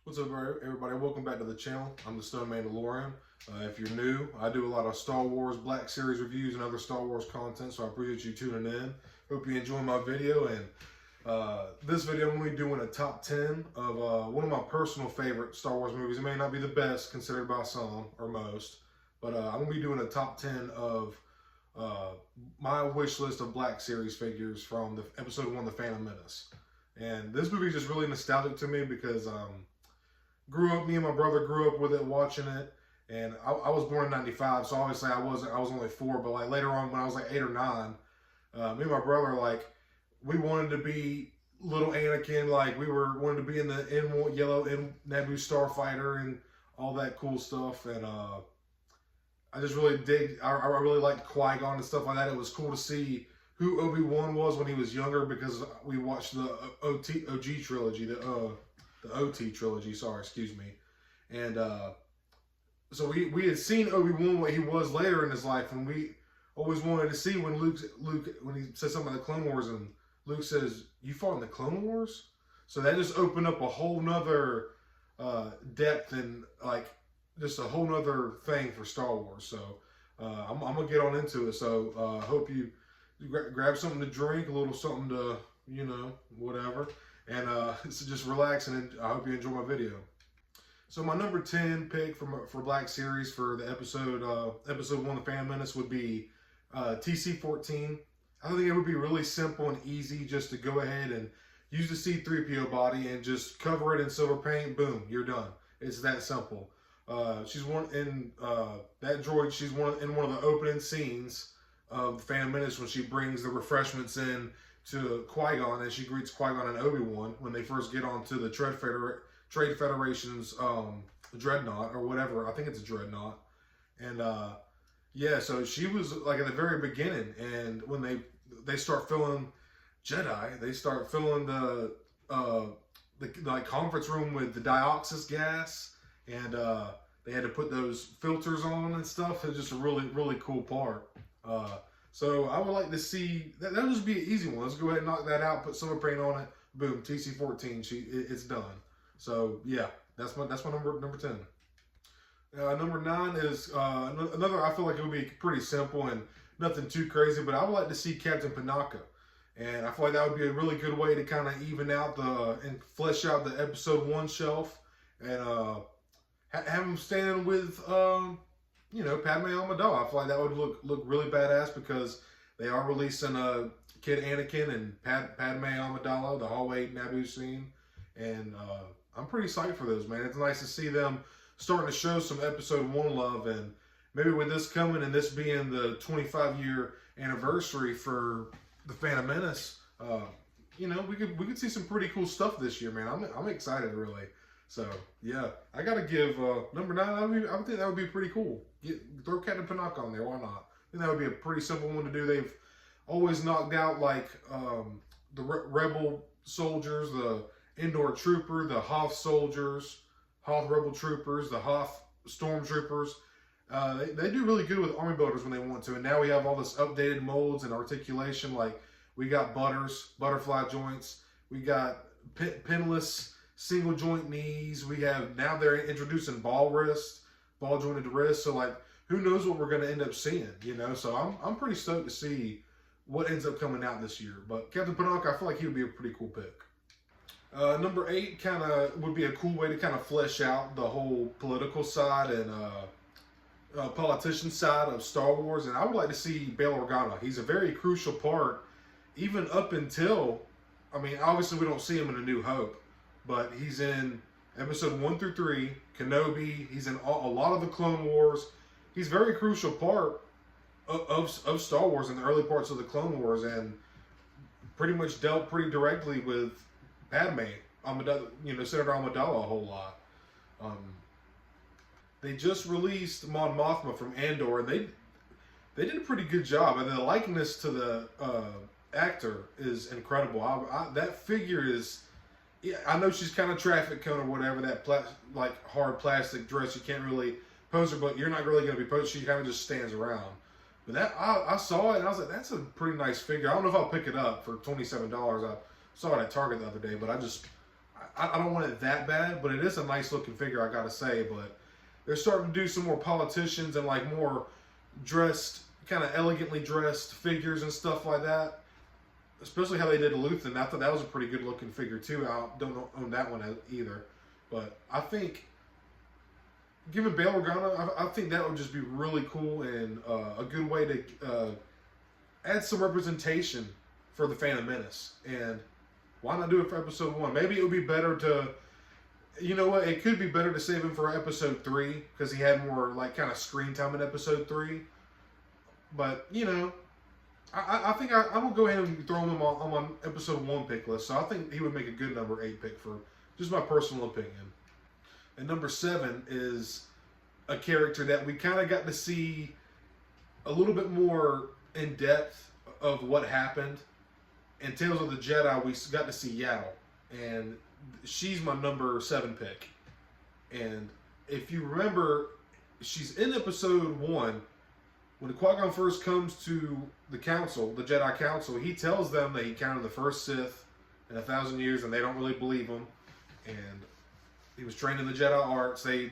What's up, everybody? Welcome back to the channel. I'm the Stone Mandalorian. If you're new, I do a lot of Star Wars Black Series reviews and other Star Wars content, so I appreciate you tuning in. Hope you enjoy my video. And this video, I'm going to be doing a top 10 of one of my personal favorite Star Wars movies. It may not be the best considered by some or most, but I'm going to be doing a top 10 of my wish list of Black Series figures from the episode 1, The Phantom Menace. And this movie is just really nostalgic to me because me and my brother grew up with it, watching it, and I was born in '95, so obviously I was only 4, but like later on when I was like 8 or 9, me and my brother, like, we wanted to be little Anakin, like we wanted to be in the N1 yellow Naboo starfighter and all that cool stuff, and I just really I really liked Qui-Gon and stuff like that. It was cool to see who Obi-Wan was when he was younger because we watched the OG trilogy, the OT trilogy, sorry, excuse me. And so we had seen Obi-Wan what he was later in his life, and we always wanted to see when Luke when he said something about the Clone Wars, and Luke says, "You fought in the Clone Wars?" So that just opened up a whole nother depth and like just a whole nother thing for Star Wars. So I'm gonna get on into it. So hope you grab something to drink, a little something to, you know, whatever. And so just relax, and I hope you enjoy my video. So my number 10 pick for Black Series for the episode 1, The Phantom Menace, would be TC-14. I think it would be really simple and easy just to go ahead and use the C-3PO body and just cover it in silver paint. Boom, you're done. It's that simple. She's one in that droid. She's in one of the opening scenes of The Phantom Menace when she brings the refreshments in to Qui-Gon, and she greets Qui-Gon and Obi-Wan when they first get onto the Trade Federation's dreadnought, or whatever. I think it's a dreadnought. And yeah, so she was like at the very beginning, and when they start filling Jedi, they start filling the like conference room with the dioxis gas, and they had to put those filters on and stuff. It's just a really cool part. So I would like to see that'll just be an easy one. Let's go ahead and knock that out. Put silver paint on it. Boom, TC-14. It's done. So yeah, that's my number 10. Number 9 is another. I feel like it would be pretty simple and nothing too crazy, but I would like to see Captain Panaka, and I feel like that would be a really good way to kind of even out and flesh out the episode 1 shelf, and have him standing with you know, Padme Amidala. I feel like that would look really badass because they are releasing Kid Anakin and Padme Amidala, the hallway Naboo scene, and I'm pretty psyched for those, man. It's nice to see them starting to show some episode 1 love, and maybe with this coming and this being the 25-year anniversary for the Phantom Menace, you know, we could see some pretty cool stuff this year, man. I'm excited, really. So yeah, I gotta give number 9. I think that would be pretty cool. Throw Captain Panaka on there. Why not? I think that would be a pretty simple one to do. They've always knocked out like the Rebel soldiers, the Endor Trooper, the Hoth soldiers, Hoth Rebel troopers, the Hoth stormtroopers. They do really good with army builders when they want to. And now we have all this updated molds and articulation. Like we got butterfly joints. We got pinless single joint knees. We have, now they're introducing ball jointed wrists. So like, who knows what we're going to end up seeing, you know? So I'm pretty stoked to see what ends up coming out this year. But Captain Panaka, I feel like he would be a pretty cool pick. Number 8 kind of would be a cool way to kind of flesh out the whole political side and politician side of Star Wars. And I would like to see Bail Organa. He's a very crucial part, even up until, I mean, obviously we don't see him in A New Hope, but he's in episode 1 through 3, Kenobi. He's in a lot of the Clone Wars. He's a very crucial part of Star Wars in the early parts of the Clone Wars, and pretty much dealt pretty directly with Padme Amidala, you know, Senator Amidala a whole lot. They just released Mon Mothma from Andor, and they did a pretty good job, and the likeness to the actor is incredible. That figure is. Yeah, I know she's kind of traffic cone or whatever, that like hard plastic dress. You can't really pose her, but you're not really going to be posed. She kind of just stands around. But that I saw it and I was like, that's a pretty nice figure. I don't know if I'll pick it up for $27. I saw it at Target the other day, but I don't want it that bad, but it is a nice looking figure, I gotta say. But they're starting to do some more politicians and like more dressed, kind of elegantly dressed figures and stuff like that. Especially how they did Luthen. I thought that was a pretty good looking figure too. I don't own that one either. But I think, given Bail Organa, I think that would just be really cool and a good way to add some representation for the Phantom Menace. And why not do it for episode 1? Maybe it would be better to, you know what, it could be better to save him for episode 3 because he had more like kind of screen time in episode 3. But, you know, I think I'm going to go ahead and throw him on my episode 1 pick list. So I think he would make a good number 8 pick for just my personal opinion. And number 7 is a character that we kind of got to see a little bit more in depth of what happened. In Tales of the Jedi, we got to see Yaddle. And she's my number 7 pick. And if you remember, she's in episode 1. When Qui-Gon first comes to the council, the Jedi Council, he tells them that he counted the first Sith in 1,000 years, and they don't really believe him. And he was trained in the Jedi arts. They're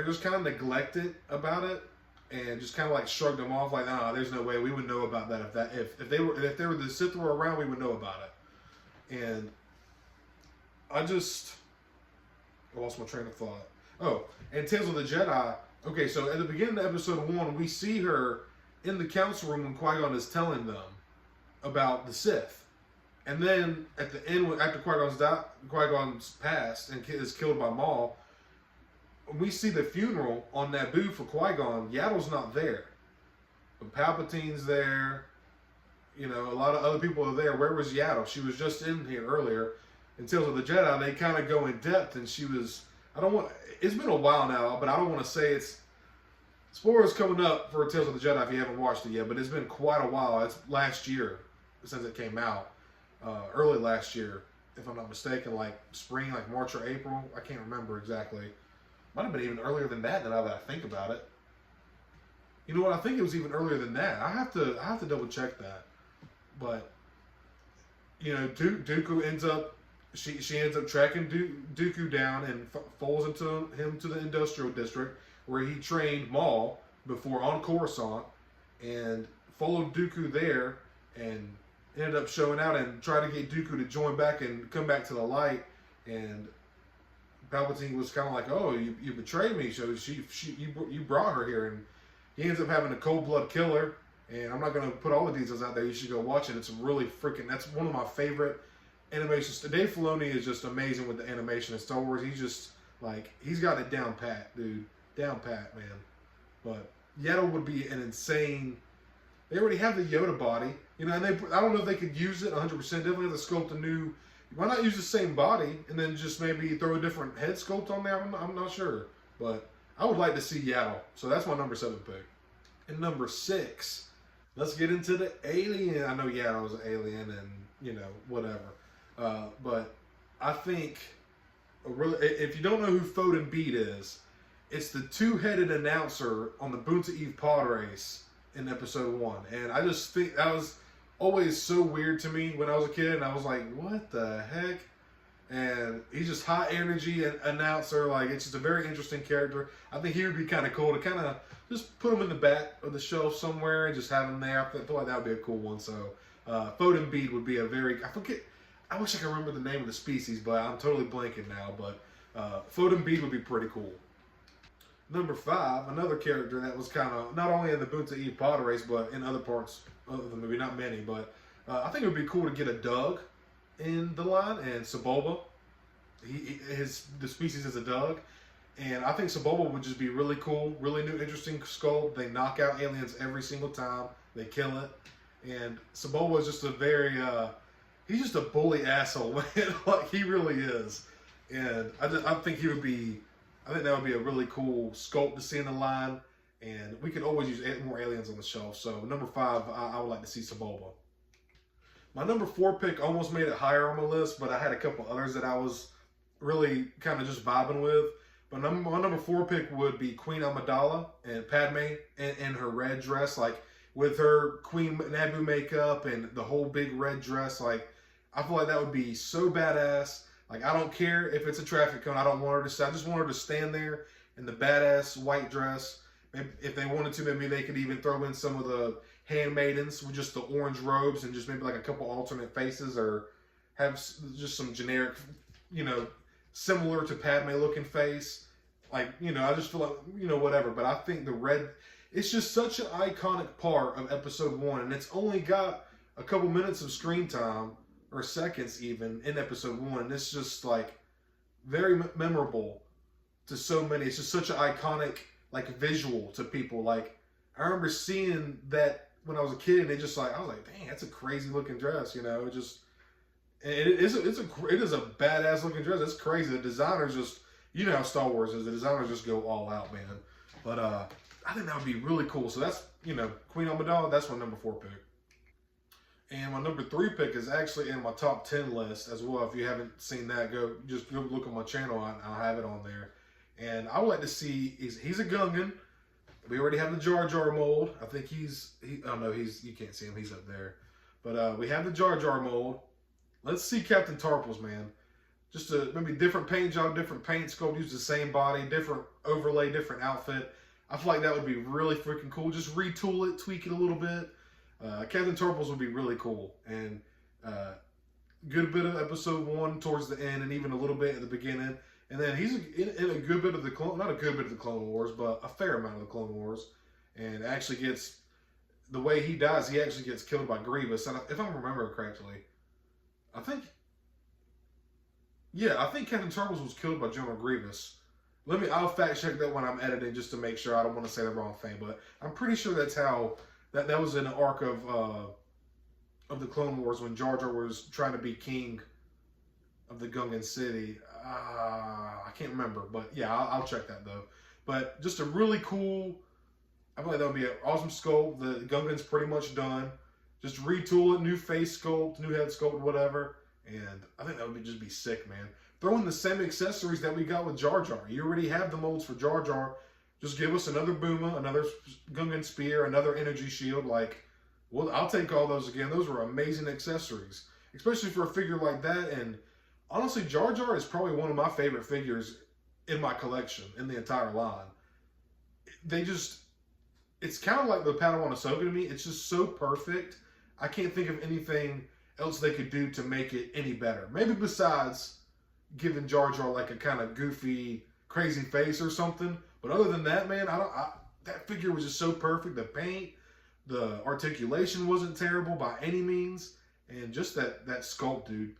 just kind of neglected about it, and just kind of like shrugged them off, like, nah, there's no way we would know about that if they were the Sith were around, we would know about it. And I lost my train of thought. Oh, and Tales of the Jedi. Okay, so at the beginning of episode 1, we see her in the council room when Qui-Gon is telling them about the Sith. And then at the end, after Qui-Gon's passed and is killed by Maul, we see the funeral on Naboo for Qui-Gon. Yaddle's not there. But Palpatine's there. You know, a lot of other people are there. Where was Yaddle? She was just in here earlier. In Tales of the Jedi, they kind of go in depth, and she was... It's been a while now, but I don't want to say it's... Spoilers coming up for Tales of the Jedi if you haven't watched it yet, but it's been quite a while. It's last year since it came out. Early last year, if I'm not mistaken, like spring, like March or April. I can't remember exactly. Might have been even earlier than that now that I think about it. You know what? I think it was even earlier than that. I have to double check that. But, you know, Dooku ends up... She ends up tracking Dooku down and falls into him to the industrial district where he trained Maul before on Coruscant, and followed Dooku there and ended up showing out and tried to get Dooku to join back and come back to the light. And Palpatine was kind of like, "Oh, you betrayed me, so you brought her here," and he ends up having a cold blood killer. And I'm not going to put all the details out there. You should go watch it. It's really freaking. That's one of my favorite animations. Dave Filoni is just amazing with the animation in Star Wars. He's just like, he's got it down pat, dude. Down pat, man. But Yaddle would be an insane... They already have the Yoda body. You know, and I don't know if they could use it 100%. Definitely have to sculpt a new... Why not use the same body and then just maybe throw a different head sculpt on there? I'm not sure. But I would like to see Yaddle. So that's my number 7 pick. And number 6, let's get into the alien. I know Yaddle is an alien and, you know, whatever. But I think, if you don't know who Phantom Menace is, it's the 2-headed announcer on the Boonta Eve pod race in episode 1. And I just think that was always so weird to me when I was a kid. And I was like, what the heck? And he's just high energy announcer. Like, it's just a very interesting character. I think he would be kind of cool to kind of just put him in the back of the shelf somewhere and just have him there. I feel like that would be a cool one. So, Phantom Menace would be a very... I wish I could remember the name of the species, but I'm totally blanking now. But Phantom Menace would be pretty cool. Number 5, another character that was kind of not only in the Boonta Eve pod race, but in other parts of the movie, not many. But I think it would be cool to get a Doug in the line, and Sebulba. The species is a Doug, and I think Sebulba would just be really cool, really new, interesting sculpt. They knock out aliens every single time. They kill it, and Sebulba is just a very he's just a bully asshole, man. Like, he really is. And I think he would be... I think that would be a really cool sculpt to see in the line. And we could always use more aliens on the shelf. So, number 5, I would like to see Sebulba. My number 4 pick almost made it higher on my list, but I had a couple others that I was really kind of just vibing with. But my number 4 pick would be Queen Amidala and Padme in her red dress. Like, with her Queen Naboo makeup and the whole big red dress. Like, I feel like that would be so badass. Like, I don't care if it's a traffic cone. I don't want her to. I just want her to stand there in the badass white dress. Maybe if they wanted to, maybe they could even throw in some of the handmaidens with just the orange robes and just maybe like a couple alternate faces, or have just some generic, similar to Padme looking face. Like, I just feel like, whatever. But I think the red, it's just such an iconic part of episode 1. And it's only got a couple minutes of screen time, or seconds even, in episode 1. And it's just like very memorable to so many. It's just such an iconic, like, visual to people. Like, I remember seeing that when I was a kid, and I was like, dang, that's a crazy looking dress, It just, it is a badass looking dress. It's crazy. The designers just, how Star Wars is. The designers just go all out, man. But I think that would be really cool. So that's, Queen Amidala, that's my number 4 pick. And my number 3 pick is actually in my top 10 list as well. If you haven't seen that, go look on my channel. I'll have it on there. And I would like to see, he's a Gungan. We already have the Jar Jar mold. I think you can't see him. He's up there. But we have the Jar Jar mold. Let's see Captain Tarpals, man. Just maybe different paint job, different paint sculpt, use the same body, different overlay, different outfit. I feel like that would be really freaking cool. Just retool it, tweak it a little bit. Captain Tarpals would be really cool. And good bit of episode 1 towards the end, and even a little bit at the beginning. And then he's in a good bit of the not a good bit of the Clone Wars, but a fair amount of the Clone Wars. And actually gets, the way he dies, he actually gets killed by Grievous. And if I remember correctly, I think Captain Tarpals was killed by General Grievous. I'll fact check that when I'm editing, just to make sure. I don't want to say the wrong thing, but I'm pretty sure that's how that was in an arc of the Clone Wars when Jar Jar was trying to be king of the Gungan city. I can't remember, but yeah, I'll check that though. But just a really cool, I feel like that would be an awesome sculpt. The Gungan's pretty much done. Just retool it, new face sculpt, new head sculpt, whatever. And I think that would just be sick, man. Throw in the same accessories that we got with Jar Jar. You already have the molds for Jar Jar. Just give us another Booma, another Gungan spear, another energy shield. Like, well, I'll take all those again. Those were amazing accessories, especially for a figure like that. And honestly, Jar Jar is probably one of my favorite figures in my collection, in the entire line. It's kind of like the Padawan Ahsoka to me. It's just so perfect. I can't think of anything else they could do to make it any better. Maybe besides giving Jar Jar like a kind of goofy, crazy face or something. But other than that, man, that figure was just so perfect. The paint, the articulation wasn't terrible by any means. And just that sculpt, dude.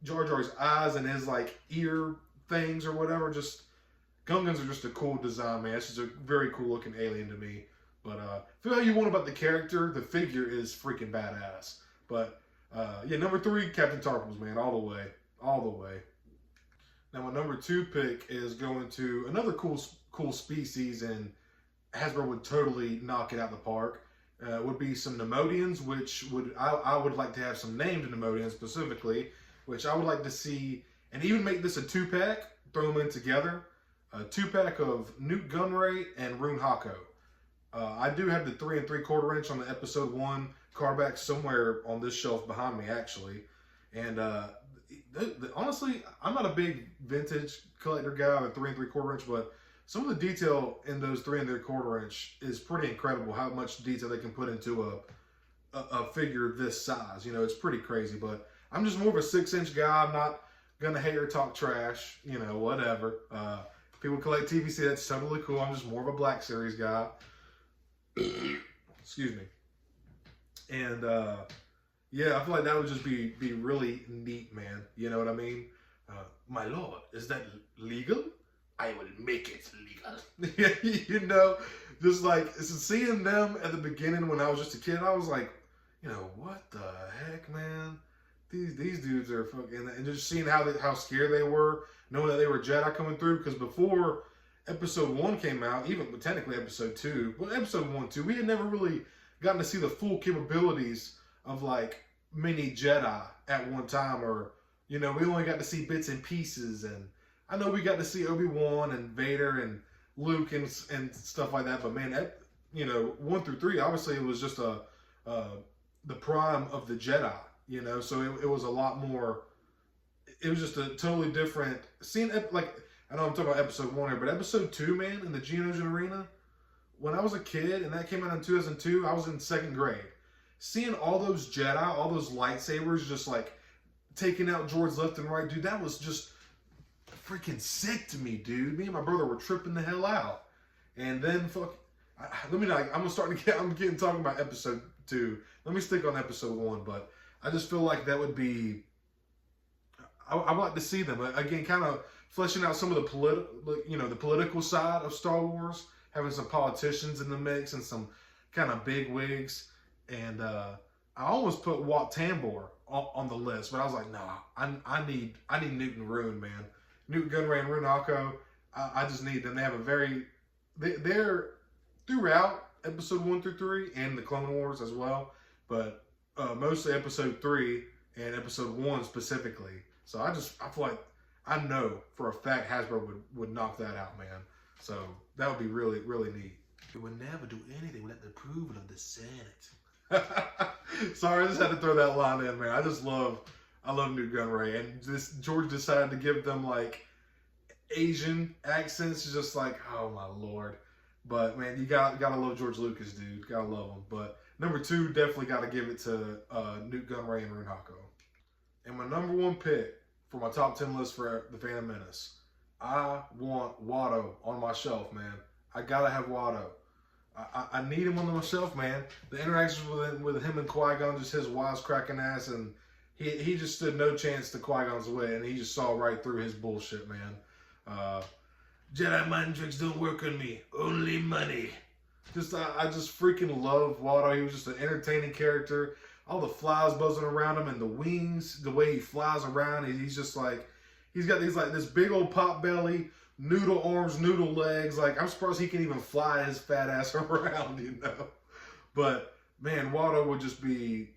Jar Jar's eyes and his like ear things or whatever, just Gungans are just a cool design, man. It's just a very cool looking alien to me. But feel how you want about the character, the figure is freaking badass. But yeah, number 3, Captain Tarpals, man, all the way, all the way. Now my number 2 pick is going to another cool species, and Hasbro would totally knock it out the park. Would be some Nemodians, which I would like to have some named Nemodians specifically, which I would like to see, and even make this a 2-pack, throw them in together. A 2-pack of Newt Gunray and Rune Hako. I do have the 3 3/4 inch on the episode 1 cardback somewhere on this shelf behind me, actually. And honestly, I'm not a big vintage collector guy, the 3 3/4 inch, but some of the detail in those 3 3/4 inch is pretty incredible. How much detail they can put into a figure this size. It's pretty crazy. But I'm just more of a 6-inch guy. I'm not gonna hate or talk trash. Whatever. People collect TVC. That's totally cool. I'm just more of a Black Series guy. Excuse me. And yeah, I feel like that would just be really neat, man. You know what I mean? My lord, is that legal? I will make it legal. Just like seeing them at the beginning when I was just a kid, I was like, what the heck, man? These dudes are fucking, and just seeing how scared they were, knowing that they were Jedi coming through, because before episode 1 came out, even technically episode 2, well, episode 1, 2, we had never really gotten to see the full capabilities of like mini Jedi at one time, or we only got to see bits and pieces. And I know we got to see Obi-Wan and Vader and Luke and stuff like that, but man, 1 through 3, obviously it was just the prime of the Jedi, you know. So it was a lot more. It was just a totally different scene. Like, I know I'm talking about episode 1 here, but episode 2, man, in the Geonosian Arena, when I was a kid and that came out in 2002, I was in 2nd grade. Seeing all those Jedi, all those lightsabers just like taking out droids left and right, dude, that was just freaking sick to me, dude. Me and my brother were tripping the hell out. And then I'm getting talking about episode 2. Let me stick on episode 1, but I just feel like that would be, I'd like to see them again, kind of fleshing out some of the political side of Star Wars, having some politicians in the mix and some kind of big wigs. And I almost put Wat Tambor on the list, but I was like, nah, I need Newton Rune, man. Newt Gunray and Rune Hako. I just need them. They have they're throughout episode 1 through 3 and the Clone Wars as well, but mostly episode 3 and episode 1 specifically. So I feel like, I know for a fact Hasbro would knock that out, man. So that would be really, really neat. It would never do anything without the approval of the Senate. Sorry, I just had to throw that line in, man. I love Newt Gunray, and George decided to give them like Asian accents, just like, oh my lord. But man, you gotta love George Lucas, dude. Gotta love him. But number 2, definitely gotta give it to Newt Gunray and Rune Hako. And my number 1 pick for my top 10 list for the Phantom Menace, I want Watto on my shelf, man. I gotta have Watto. I need him on my shelf, man. The interactions with him and Qui-Gon, just his wisecracking ass, and he just stood no chance to Qui-Gon's way, and he just saw right through his bullshit, man. Jedi mind tricks don't work on me, only money. I just freaking love Watto. He was just an entertaining character. All the flies buzzing around him and the wings, the way he flies around, he's just like, he's got this big old pot belly, noodle arms, noodle legs. Like, I'm surprised he can even fly his fat ass around, you know. But man, Watto would just be,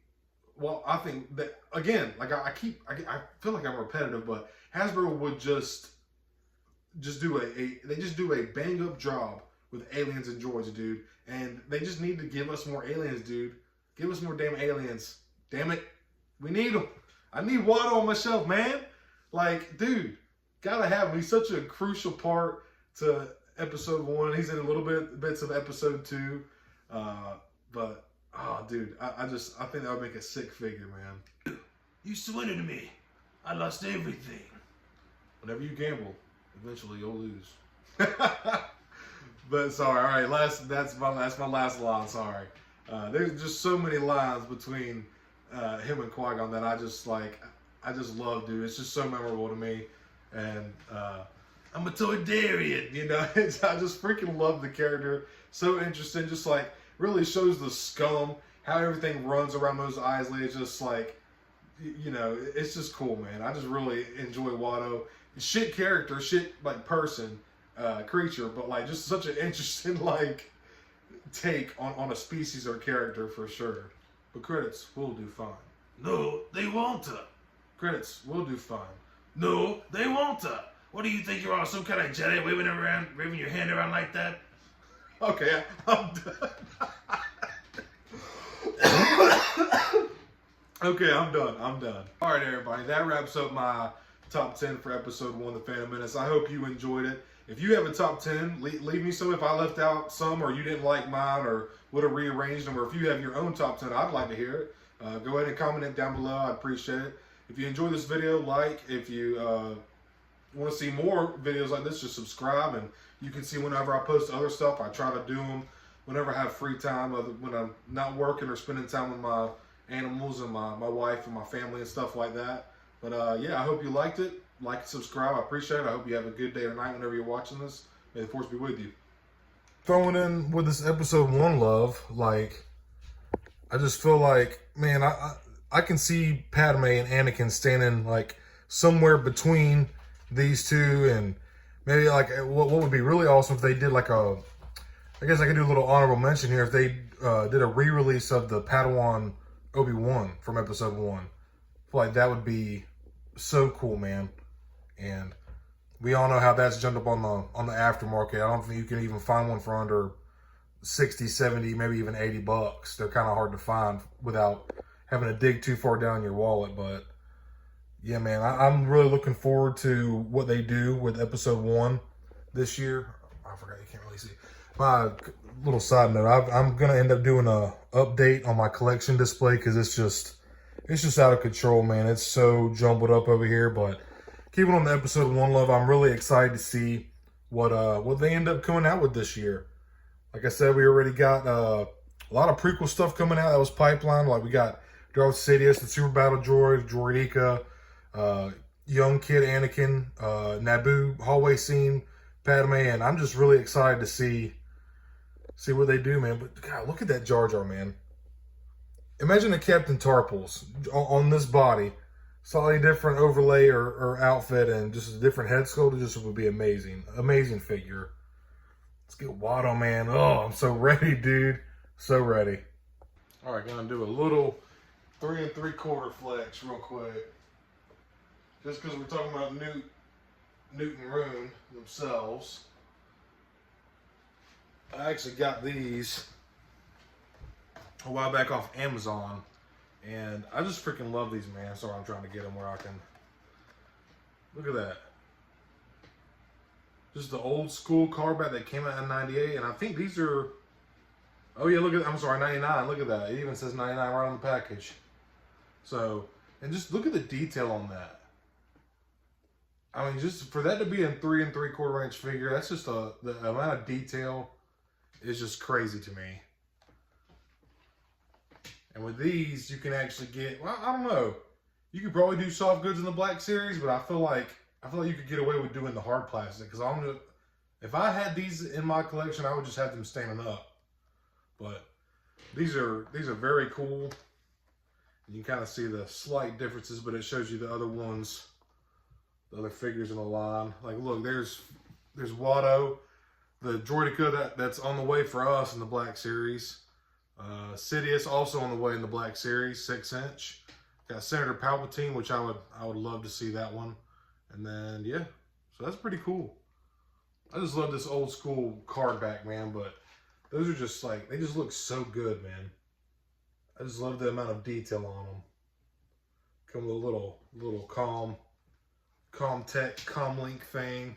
well, I think that, again, like I feel like I'm repetitive, but Hasbro would just do a bang up job with aliens and droids, dude. And they just need to give us more aliens, dude. Give us more damn aliens. Damn it. We need them. I need Watto on my shelf, man. Like, dude, gotta have him. He's such a crucial part to episode 1. He's in a little bits of episode 2. But, oh, dude, I think that would make a sick figure, man. You swindled me. I lost everything. Whenever you gamble, eventually you'll lose. But sorry, all right, that's my last line. Sorry. There's just so many lines between him and Qui-Gon that I just love, dude. It's just so memorable to me. And I'm a Toydarian, you know. I just freaking love the character. So interesting, just like really shows the scum, how everything runs around those Isley. It's just like, you know, it's just cool, man. I just really enjoy Watto. Shit character, shit like person, creature, but like just such an interesting like take on a species or character for sure. But credits will do fine. No, they won't. Credits will do fine. No, they won't. What do you think you are, some kind of Jedi waving your hand around like that? Okay, I'm done. Okay, I'm done. All right, everybody, that wraps up my top 10 for episode 1 of The Phantom Menace. I hope you enjoyed it. If you have a top 10, leave me some if I left out some or you didn't like mine or would have rearranged them, or if you have your own top 10, I'd like to hear it. Go ahead and comment it down below. I'd appreciate it. If you enjoyed this video, like. If you want to see more videos like this, just subscribe, and you can see whenever I post other stuff. I try to do them whenever I have free time, when I'm not working or spending time with my animals and my wife and my family and stuff like that. But yeah, I hope you liked it. Like and subscribe. I appreciate it. I hope you have a good day or night whenever you're watching this. May the Force be with you. Throwing in with this episode 1 love, like, I just feel like, man, I can see Padme and Anakin standing like somewhere between these two, and maybe like what would be really awesome if they did like I guess I could do a little honorable mention here, if they did a re-release of the Padawan Obi-Wan from episode 1. I feel like that would be so cool, man. And we all know how that's jumped up on the aftermarket. I don't think you can even find one for under 60, 70, maybe even $80. They're kind of hard to find without having to dig too far down your wallet. But yeah, man, I'm really looking forward to what they do with episode 1 this year. I forgot, you can't really see. My little side note, I'm gonna end up doing a update on my collection display because it's just out of control, man. It's so jumbled up over here. But keeping on the episode 1 love, I'm really excited to see what they end up coming out with this year. Like I said, we already got a lot of prequel stuff coming out that was pipeline. Like we got Darth Sidious, the Super Battle Droid, Droideka, young kid Anakin, Naboo hallway scene, Padme, and I'm just really excited to see what they do, man. But God, look at that Jar Jar, man. Imagine a Captain Tarpals on this body, slightly different overlay or outfit, and just a different head sculpt. It just would be amazing, amazing figure. Let's get Watto, man. Oh, I'm so ready, dude. So ready. All right, gonna do a little 3 3/4 flex real quick. Just because we're talking about Newt and Rune themselves. I actually got these a while back off Amazon, and I just freaking love these, man. Sorry, I'm trying to get them where I can. Look at that. Just the old school card back that came out in '98, and I think these are. Oh yeah, look at. I'm sorry, '99. Look at that. It even says '99 right on the package. So, and just look at the detail on that. I mean, just for that to be a 3 3/4 inch figure, that's just the amount of detail is just crazy to me. And with these, you can actually get, well, I don't know. You could probably do soft goods in the Black Series, but I feel like you could get away with doing the hard plastic. Because if I had these in my collection, I would just have them standing up. But these are very cool. You can kind of see the slight differences, but it shows you the other ones, the other figures in the line. Like, look, there's Watto, the Droideka that's on the way for us in the Black Series. Sidious also on the way in the Black Series, 6-inch. Got Senator Palpatine, which I would love to see that one. And then yeah, so that's pretty cool. I just love this old school card back, man. But those are just like, they just look so good, man. I just love the amount of detail on them. Come with a little calm tech, calm link thing.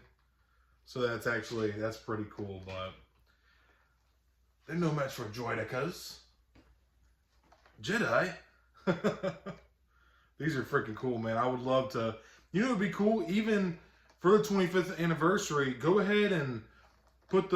So that's pretty cool, but they're no match for Droidekas. Jedi. These are freaking cool, man. I would love to, you know, it'd be cool, even for the 25th anniversary, go ahead and put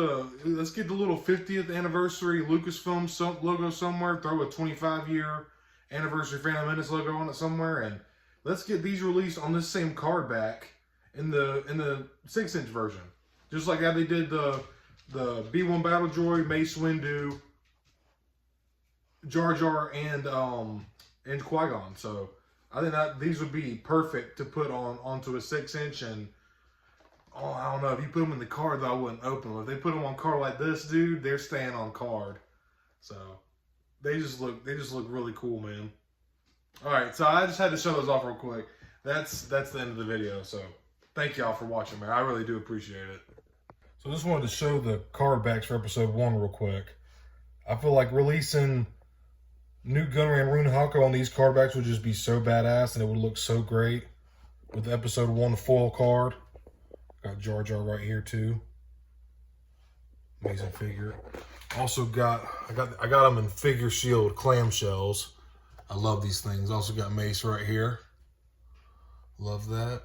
let's get the little 50th anniversary Lucasfilm logo somewhere, throw a 25-year anniversary Phantom Menace logo on it somewhere, and let's get these released on this same card back in the 6-inch version. Just like how they did the B1 Battle Droid, Mace Windu, Jar Jar, and Qui-Gon. So I think these would be perfect to put onto a 6-inch. And oh, I don't know, if you put them in the card, though, I wouldn't open them. If they put them on card like this, dude, they're staying on card. So they just look really cool, man. All right, so I just had to show those off real quick. That's the end of the video. So thank y'all for watching, man. I really do appreciate it. So I just wanted to show the card backs for episode 1 real quick. I feel like releasing Newt Gunray and Rune Hako on these card backs would just be so badass, and it would look so great with the episode 1 foil card. Got Jar Jar right here too. Amazing figure. Also I got them in figure shield clamshells. I love these things. Also got Mace right here. Love that.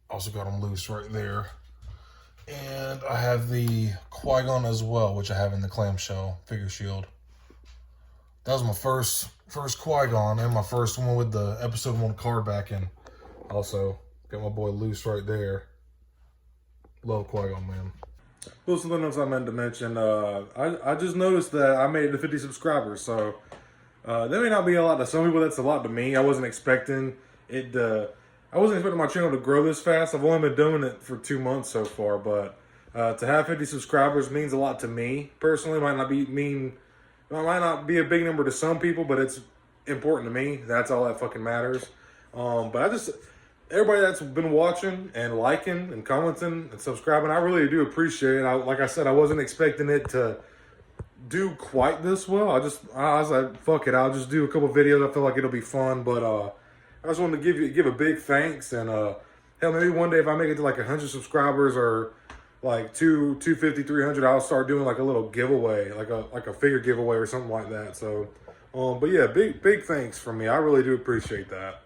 Also got them loose right there. And I have the Qui-Gon as well, which I have in the clamshell figure shield. That was my first Qui-Gon and my first one with the episode 1 card back, and also got my boy loose right there. Love Qui-Gon, man. Well, something else I meant to mention. I just noticed that I made it to 50 subscribers, so that may not be a lot to some people. That's a lot to me. I wasn't expecting it to. I wasn't expecting my channel to grow this fast. I've only been doing it for 2 months so far, but to have 50 subscribers means a lot to me personally. It might not be a big number to some people, but it's important to me. That's all that fucking matters. But everybody that's been watching and liking and commenting and subscribing, I really do appreciate it. Like I said, I wasn't expecting it to do quite this well. I was like, fuck it, I'll just do a couple videos. I feel like it'll be fun, but I just wanted to give a big thanks, and hell, maybe one day if I make it to like 100 subscribers or like 250, 300, I'll start doing like a little giveaway, like a figure giveaway or something like that. So, but yeah, big thanks from me. I really do appreciate that.